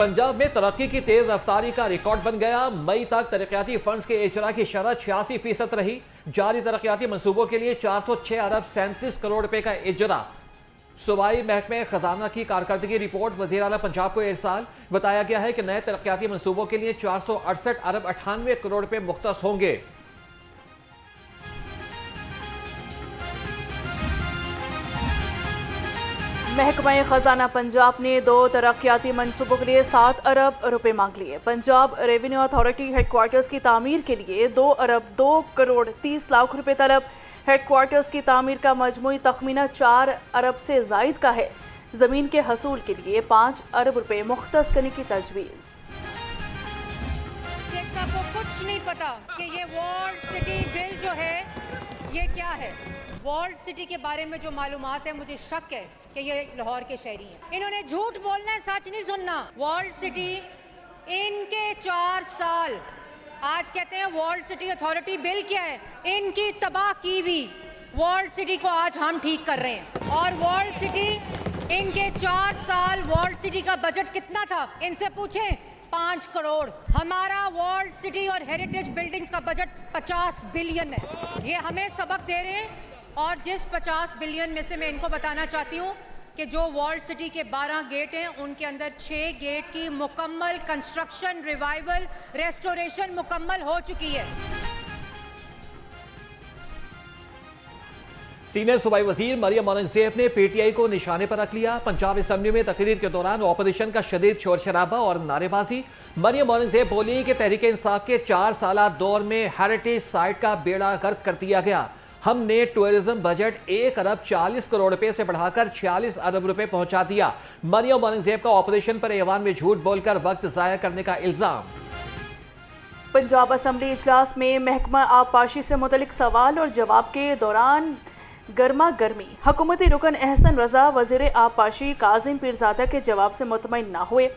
पंजाब में तरक्की की तेज रफ्तारी का रिकॉर्ड बन गया। मई तक तरक्याती फंड्स के इजरा की शरह 86% रही। जारी तरक्याती मंसूबों के लिए 406 अरब 37 करोड़ रुपए का इजरा। सूबाई महकमे खजाना की कारकर्दगी रिपोर्ट वज़ीर आला पंजाब को इरसाल। बताया गया है कि नए तरक्याती मंसूबों के लिए 468 अरब 98 करोड़ रुपए मुख्तस होंगे। महकमा खजाना पंजाब ने 2 तरक्याती मंसूबों के लिए 7 अरब रुपए मांग लिए। पंजाब रेवेन्यू अथॉरिटी हेडक्वार्टर्स की तामीर के लिए 2 अरब 2 करोड़ 30 लाख रुपए तलब। हेडक्वार्टर्स की तामीर का मजमूई तखमीना 4 अरब से जायद का है। जमीन के हसूल के लिए 5 अरब रुपए मुख्तस करने की तजवीज़। को कुछ नहीं पता कि ये वॉल्ड सिटी बिल जो है ये क्या है। वॉल्ड सिटी के बारे में जो मालूमात है, मुझे शक है कि ये लाहौर के शहरी हैं। इन्होंने झूठ बोलना है, सच नहीं सुनना। वॉल्ड सिटी इनके 4 साल, आज कहते हैं वॉल्ड सिटी अथॉरिटी बिल क्या है, इनकी तबाह की हुई वॉल्ड सिटी को आज हम ठीक कर रहे हैं। और वॉल्ड सिटी इनके 4 साल वॉल्ड सिटी का बजट कितना था, इनसे पूछें, 5 करोड़। हमारा वॉल्ड सिटी और हेरिटेज बिल्डिंग्स का बजट 50 बिलियन है। ये हमें सबक दे रहे हैं। और जिस 50 बिलियन में से मैं इनको बताना चाहती हूँ कि जो वॉल्ड सिटी के 12 गेट हैं, उनके अंदर 6 गेट की मुकम्मल कंस्ट्रक्शन, रिवाइवल, रेस्टोरेशन मुकम्मल हो चुकी है। सीनियर सूबाई वजीर मरियम औरंगजेब ने पीटीआई को निशाने पर रख लिया। पंजाब असम्बली में तकरीर के दौरान ऑपोजिशन का शदीद शोर शराबा और नारेबाजी। मरियम औरंगजेब बोली कि तहरीक इंसाफ के 4 साल दौर में हेरिटेज साइट का बेड़ा गर्क कर दिया गया। हमने टूरिज्म बजट 1 अरब 40 करोड़ रुपए से बढ़ाकर 46 अरब रुपए पहुंचा दिया। मरियम औरंगजेब का ऑपरेशन पर ऐवान में झूठ बोलकर वक्त जाया करने का इल्जाम। पंजाब असम्बली इजलास में महकमा आबपाशी से मुतलिक सवाल और जवाब के दौरान गर्मा गर्मी। हुकूमती रुकन एहसन रजा वजीर आबपाशी काजिम पीरजादा के जवाब से मुतमईन ना हुए।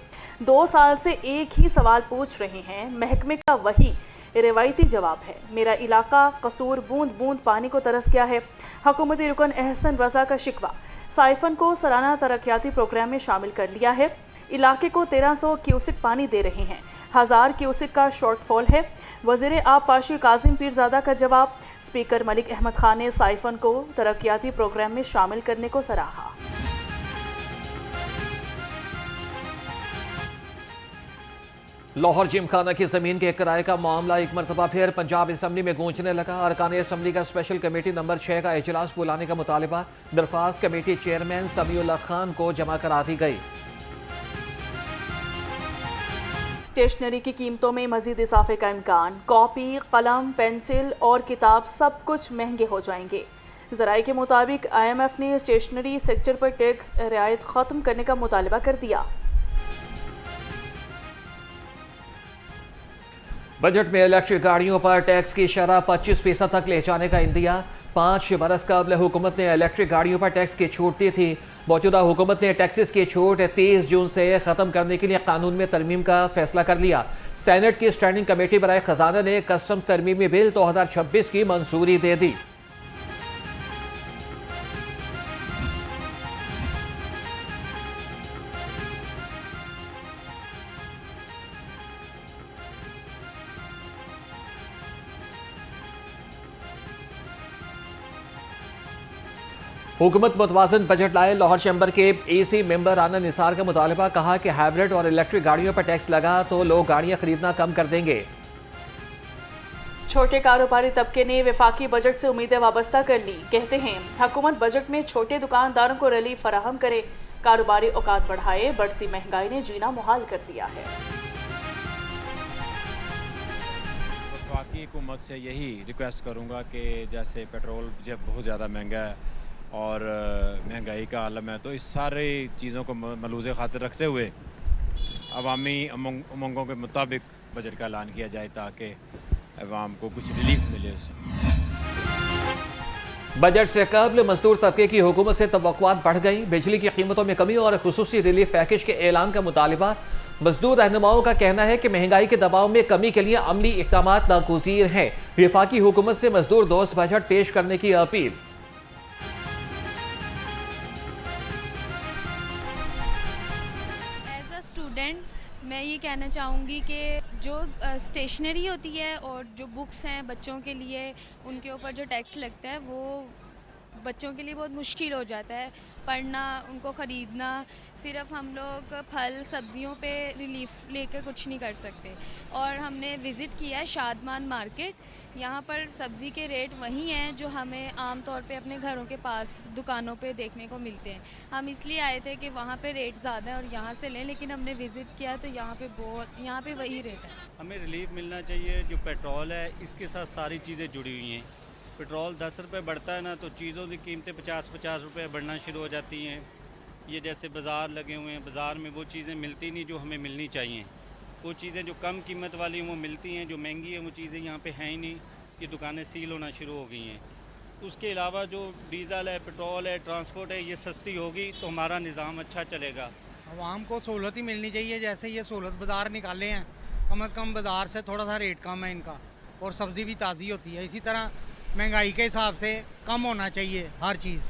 2 साल से एक ही सवाल पूछ रहे हैं। महकमे का वही रिवायती जवाब है, मेरा इलाका कसूर बूंद बूंद पानी को तरस गया है। हुकूमती रुकन एहसन रजा का शिकवा, साइफन को सालाना तरक्याती प्रोग्राम में शामिल कर लिया है। इलाके को 1300 क्यूसिक पानी दे रहे हैं, 1000 क्यूसिक का शॉर्टफॉल है। वज़ीर आबपाशी काजिम पीरजादा का जवाब, स्पीकर मलिक अहमद खान ने साइफन को तरक्याती प्रोग्राम में शामिल करने को सराहा। लाहौर जिमखाना की जमीन के किराए का मामला एक मरतबा फिर पंजाब असम्बली में गूंजने लगा। अरकान असम्बली का स्पेशल कमेटी नंबर 6 का इजलास बुलाने का मुतालिबा दरख्वास्त कमेटी चेयरमैन समीउल्लाह खान को जमा करा दी गई। स्टेशनरी की कीमतों में मजीद इजाफे का इम्कान। कॉपी, कलम, पेंसिल और किताब सब कुछ महंगे हो जाएंगे। ज़राए के मुताबिक IMF ने स्टेशनरी सेक्टर पर टैक्स रियायत ख़त्म करने का मुतालबा कर दिया। बजट में इलेक्ट्रिक गाड़ियों पर टैक्स की शरह 25% तक ले जाने का इंदिया। 5 बरस कबल हुकूमत ने इलेक्ट्रिक गाड़ियों पर टैक्स की छूट दी थी। मौजूदा हुकूमत ने टैक्सेस की छूट 30 जून से ख़त्म करने के लिए कानून में तरमीम का फैसला कर लिया। सेनेट की स्टैंडिंग कमेटी बराए खजाना ने कस्टम्स तरमीमी बिल 2026 की मंजूरी दे दी। हुकूमत मुतवाज़िन बजट लाए। लाहौर चैम्बर के AC मेंबर राना निसार का मुतालबा, कहा कि हाइब्रिड और इलेक्ट्रिक गाड़ियों पर टैक्स लगा तो लोग गाड़ियां खरीदना कम कर देंगे। छोटे कारोबारी तबके ने वफाकी बजट से उम्मीदें वाबस्ता कर ली। कहते हैं हुकूमत बजट में छोटे दुकानदारों को रिलीफ फराहम करे, कारोबारी औकात बढ़ाए, बढ़ती महंगाई ने जीना मुहाल कर दिया है। वफाकी हुकूमत से यही रिक्वेस्ट करूँगा कि जैसे पेट्रोल जब बहुत ज़्यादा महंगा है और महंगाई का आलम है, तो इस सारे चीज़ों को मलूज़े खातिर रखते हुए अवामी उमंगों के मुताबिक बजट का ऐलान किया जाए ताकि अवाम को कुछ रिलीफ मिले उससे। बजट से कबल मजदूर तबके की हुकूमत से तवक्कुआत बढ़ गई। बिजली की कीमतों में कमी और खुसूसी रिलीफ पैकेज के ऐलान का मुतालिबा। मजदूर रहनुमाओं का कहना है कि महंगाई के दबाव में कमी के लिए अमली इक़दामात नागुज़ीर हैं। वफाकी हुकूमत से मजदूर दोस्त बजट पेश करने की अपील। मैं ये कहना चाहूँगी कि जो स्टेशनरी होती है और जो बुक्स हैं बच्चों के लिए, उनके ऊपर जो टैक्स लगता है वो बच्चों के लिए बहुत मुश्किल हो जाता है पढ़ना, उनको ख़रीदना। सिर्फ हम लोग फल सब्जियों पे रिलीफ लेकर कुछ नहीं कर सकते। और हमने विज़िट किया है शादमान मार्केट। यहाँ पर सब्ज़ी के रेट वही हैं जो हमें आम तौर पे अपने घरों के पास दुकानों पे देखने को मिलते हैं। हम इसलिए आए थे कि वहाँ पे रेट ज़्यादा है और यहाँ से लें, लेकिन हमने विज़िट किया तो यहाँ पे वही रेट है। हमें रिलीफ मिलना चाहिए। जो पेट्रोल है इसके साथ सारी चीज़ें जुड़ी हुई हैं। पेट्रोल 10 रुपये बढ़ता है ना तो चीज़ों की कीमतें 50-50 रुपये बढ़ना शुरू हो जाती हैं। ये जैसे बाज़ार लगे हुए हैं, बाज़ार में वो चीज़ें मिलती नहीं जो हमें मिलनी चाहिए। वो चीज़ें जो कम कीमत वाली हैं वो मिलती हैं, जो महंगी है वो चीज़ें यहाँ पे हैं ही नहीं। ये दुकानें सील होना शुरू हो गई हैं। उसके अलावा जो डीज़ल है, पेट्रोल है, ट्रांसपोर्ट है, ये सस्ती होगी तो हमारा निज़ाम अच्छा चलेगा। आवाम को सहूलत ही मिलनी चाहिए। जैसे ये सहूलत बाज़ार निकाले हैं, कम से कम बाज़ार से थोड़ा सा रेट कम है इनका, और सब्ज़ी भी ताज़ी होती है। इसी तरह महंगाई के हिसाब से कम होना चाहिए हर चीज़।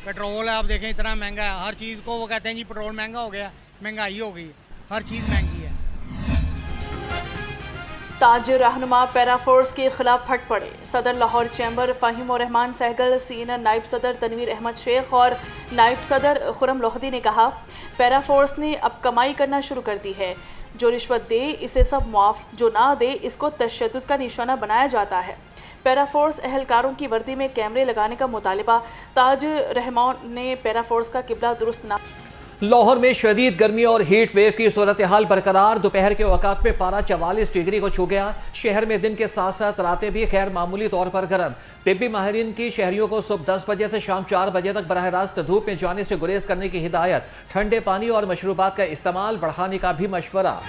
पेट्रोल है, आप देखें इतना महंगा है, हर चीज़ को वो कहते हैं जी पेट्रोल महंगा हो गया, महंगाई हो गई, हर चीज़ महंगी है। ताज रहनुमा पैरा फोर्स के खिलाफ फट पड़े। सदर लाहौर चैम्बर फ़हीम और रहमान सहगल, सीनियर नायब सदर तनवीर अहमद शेख और नायब सदर खुरम लोहदी ने कहा, पैरा फोर्स ने अब कमाई करना शुरू कर दी है। जो रिश्वत दे इसे सब मुआफ, जो ना दे इसको तशद्दुद का निशाना बनाया जाता है। पैरा फोर्स एहलकारों की वर्दी में कैमरे लगाने का मुतालिबा। ताज रहमान ने पैरा फोर्स का किबला दुरुस्त ना। लाहौर में शदीद गर्मी और हीट वेव की सूरत हाल बरकरार। दोपहर के औकात में पारा 44 डिग्री को छू गया। शहर में दिन के साथ साथ रातें भी खैर मामूली तौर पर गर्म। तिब्बी माहिरीन की शहरियों को सुबह 10 बजे से शाम 4 बजे तक बराह रास्त धूप में जाने से गुरेज करने की हिदायत। ठंडे पानी और मशरूबात का इस्तेमाल बढ़ाने का भी मशवरा।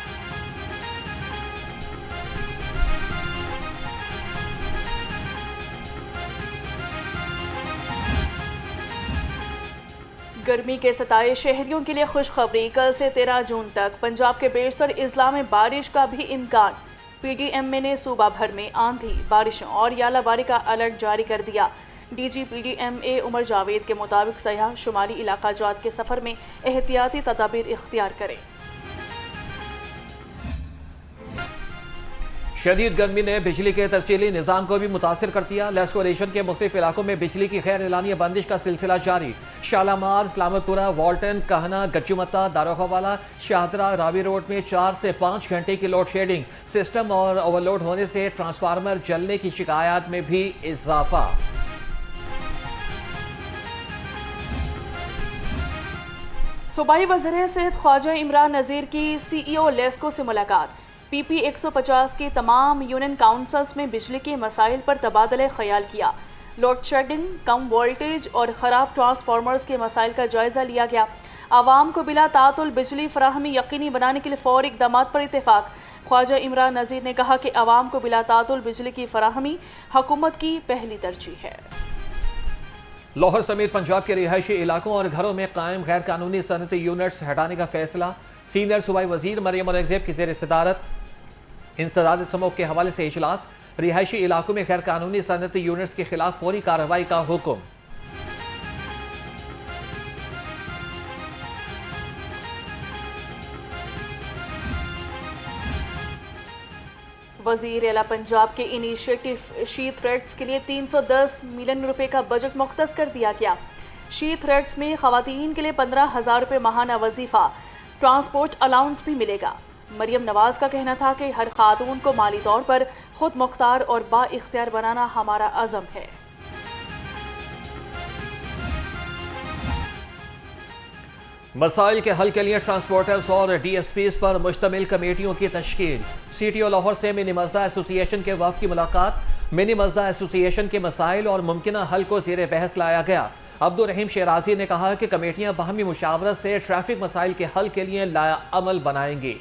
गर्मी के सताए शहरियों के लिए खुशखबरी। कल से 13 जून तक पंजाब के बेशतर अजला में बारिश का भी इम्कान। PDMA ने सूबा भर में आंधी, बारिशों और यालाबारी का अलर्ट जारी कर दिया। DG PDMA उमर जावेद के मुताबिक सयाह शुमाली इलाका जात के सफ़र में एहतियाती तदाबीर इख्तियार करें। शदीद गर्मी ने बिजली के तरसीली निज़ाम को भी मुतासर कर दिया। लेस्को रीजन के मुख्तलिफ इलाकों में बिजली की गैर एलानिया बंदिश का सिलसिला जारी। शालामार, इस्लामपुरा, वाल्टन, कहना, गच्चूमत्ता, दारोखावाला, शाहदरा, रावी रोड में 4 से 5 घंटे की लोड शेडिंग। सिस्टम और ओवरलोड होने से ट्रांसफार्मर जलने की शिकायत में भी इजाफा। सूबाई वज़ीर सेहत ख्वाजा इमरान नज़ीर की CEO लेस्को से मुलाकात। PP 150 के तमाम यूनियन काउंसिल्स में बिजली के मसाइल पर तबादला ख्याल किया। लोड शेडिंग, कम वोल्टेज और ख़राब ट्रांसफार्मर्स के मसाइल का जायज़ा लिया गया। आवाम को बिला तातुल बिजली फराहमी यकीनी बनाने के लिए फ़ौरी इक़दाम पर इत्तेफाक। ख्वाजा इमरान नज़ीर ने कहा कि आवाम को बिला तातुल बिजली की फराहमी हुकूमत की पहली तरजीह है। लाहौर समेत पंजाब के रिहायशी इलाकों और घरों में कायम गैर कानूनी सनती यूनिट्स हटाने का फैसला। सीनियर सूबाई वजीर मरियम औरंगज़ेब की ज़ेर सदारत इंसदाद समूह के हवाले से इजलास। रिहायशी इलाकों में गैर कानूनी सनती यूनिट्स के खिलाफ फौरी कार्रवाई का हुक्म। वज़ीर आला पंजाब के इनिशिएटिव शी थ्रेड्स के लिए 310 मिलियन रुपए का बजट मुख्तस कर दिया गया। शी थ्रेड्स में ख़वातीन के लिए 15,000 रुपये माहाना वजीफ़ा, ट्रांसपोर्ट अलाउंस भी मिलेगा। मरियम नवाज का कहना था कि हर खातून को माली तौर पर खुद मुख्तार और बाइख्तियार बनाना हमारा अज़म है। मसाइल के हल के लिए ट्रांसपोर्टर्स और DSPs पर मुश्तमिल कमेटियों की तश्कील। CTO लाहौर से मिनी मज़दा एसोसिएशन के वफ़द की मुलाकात। मिनी मज़दा एसोसिएशन के मसाइल और मुमकिना हल को ज़ेर बहस लाया गया। अब्दुल रहीम शेराजी ने कहा कि कमेटियां बाहमी मुशावरत से ट्रैफिक मसाइल के हल के लिए लाअमल बनाएंगी।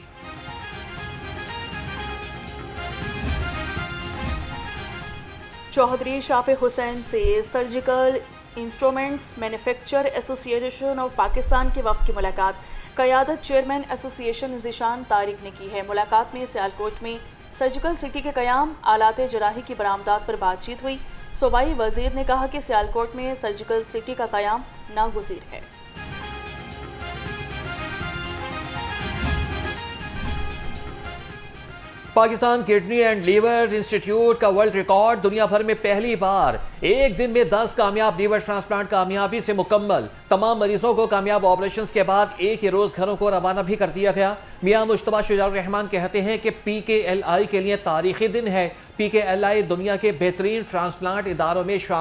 चौधरी शाफे हुसैन से surgical instruments manufacture association of Pakistan के वफ़द की मुलाकात। क़यादत चेयरमैन एसोसिएशन ज़ीशान तारिक ने की है। मुलाकात में सियालकोट में सर्जिकल सिटी के क़याम, आलात जराही की बरामदात पर बातचीत हुई। सूबाई वज़ीर ने कहा कि सियालकोट में सर्जिकल सिटी का क़याम नागुज़ीर है। Pakistan Kidney and Liver Institute का वर्ल्ड रिकॉर्ड, दुनिया भर में पहली बार एक दिन में 10 कामयाब लीवर ट्रांसप्लांट कामयाबी से मुकम्मल। तमाम मरीजों को कामयाब ऑपरेशन के बाद एक ही रोज घरों को रवाना भी कर दिया गया। मियां मुश्तबा शुजाउर रहमान कहते हैं कि PKLI के लिए तारीखी दिन है। PKLI दुनिया के बेहतरीन ट्रांसप्लांट इदारों में शामिल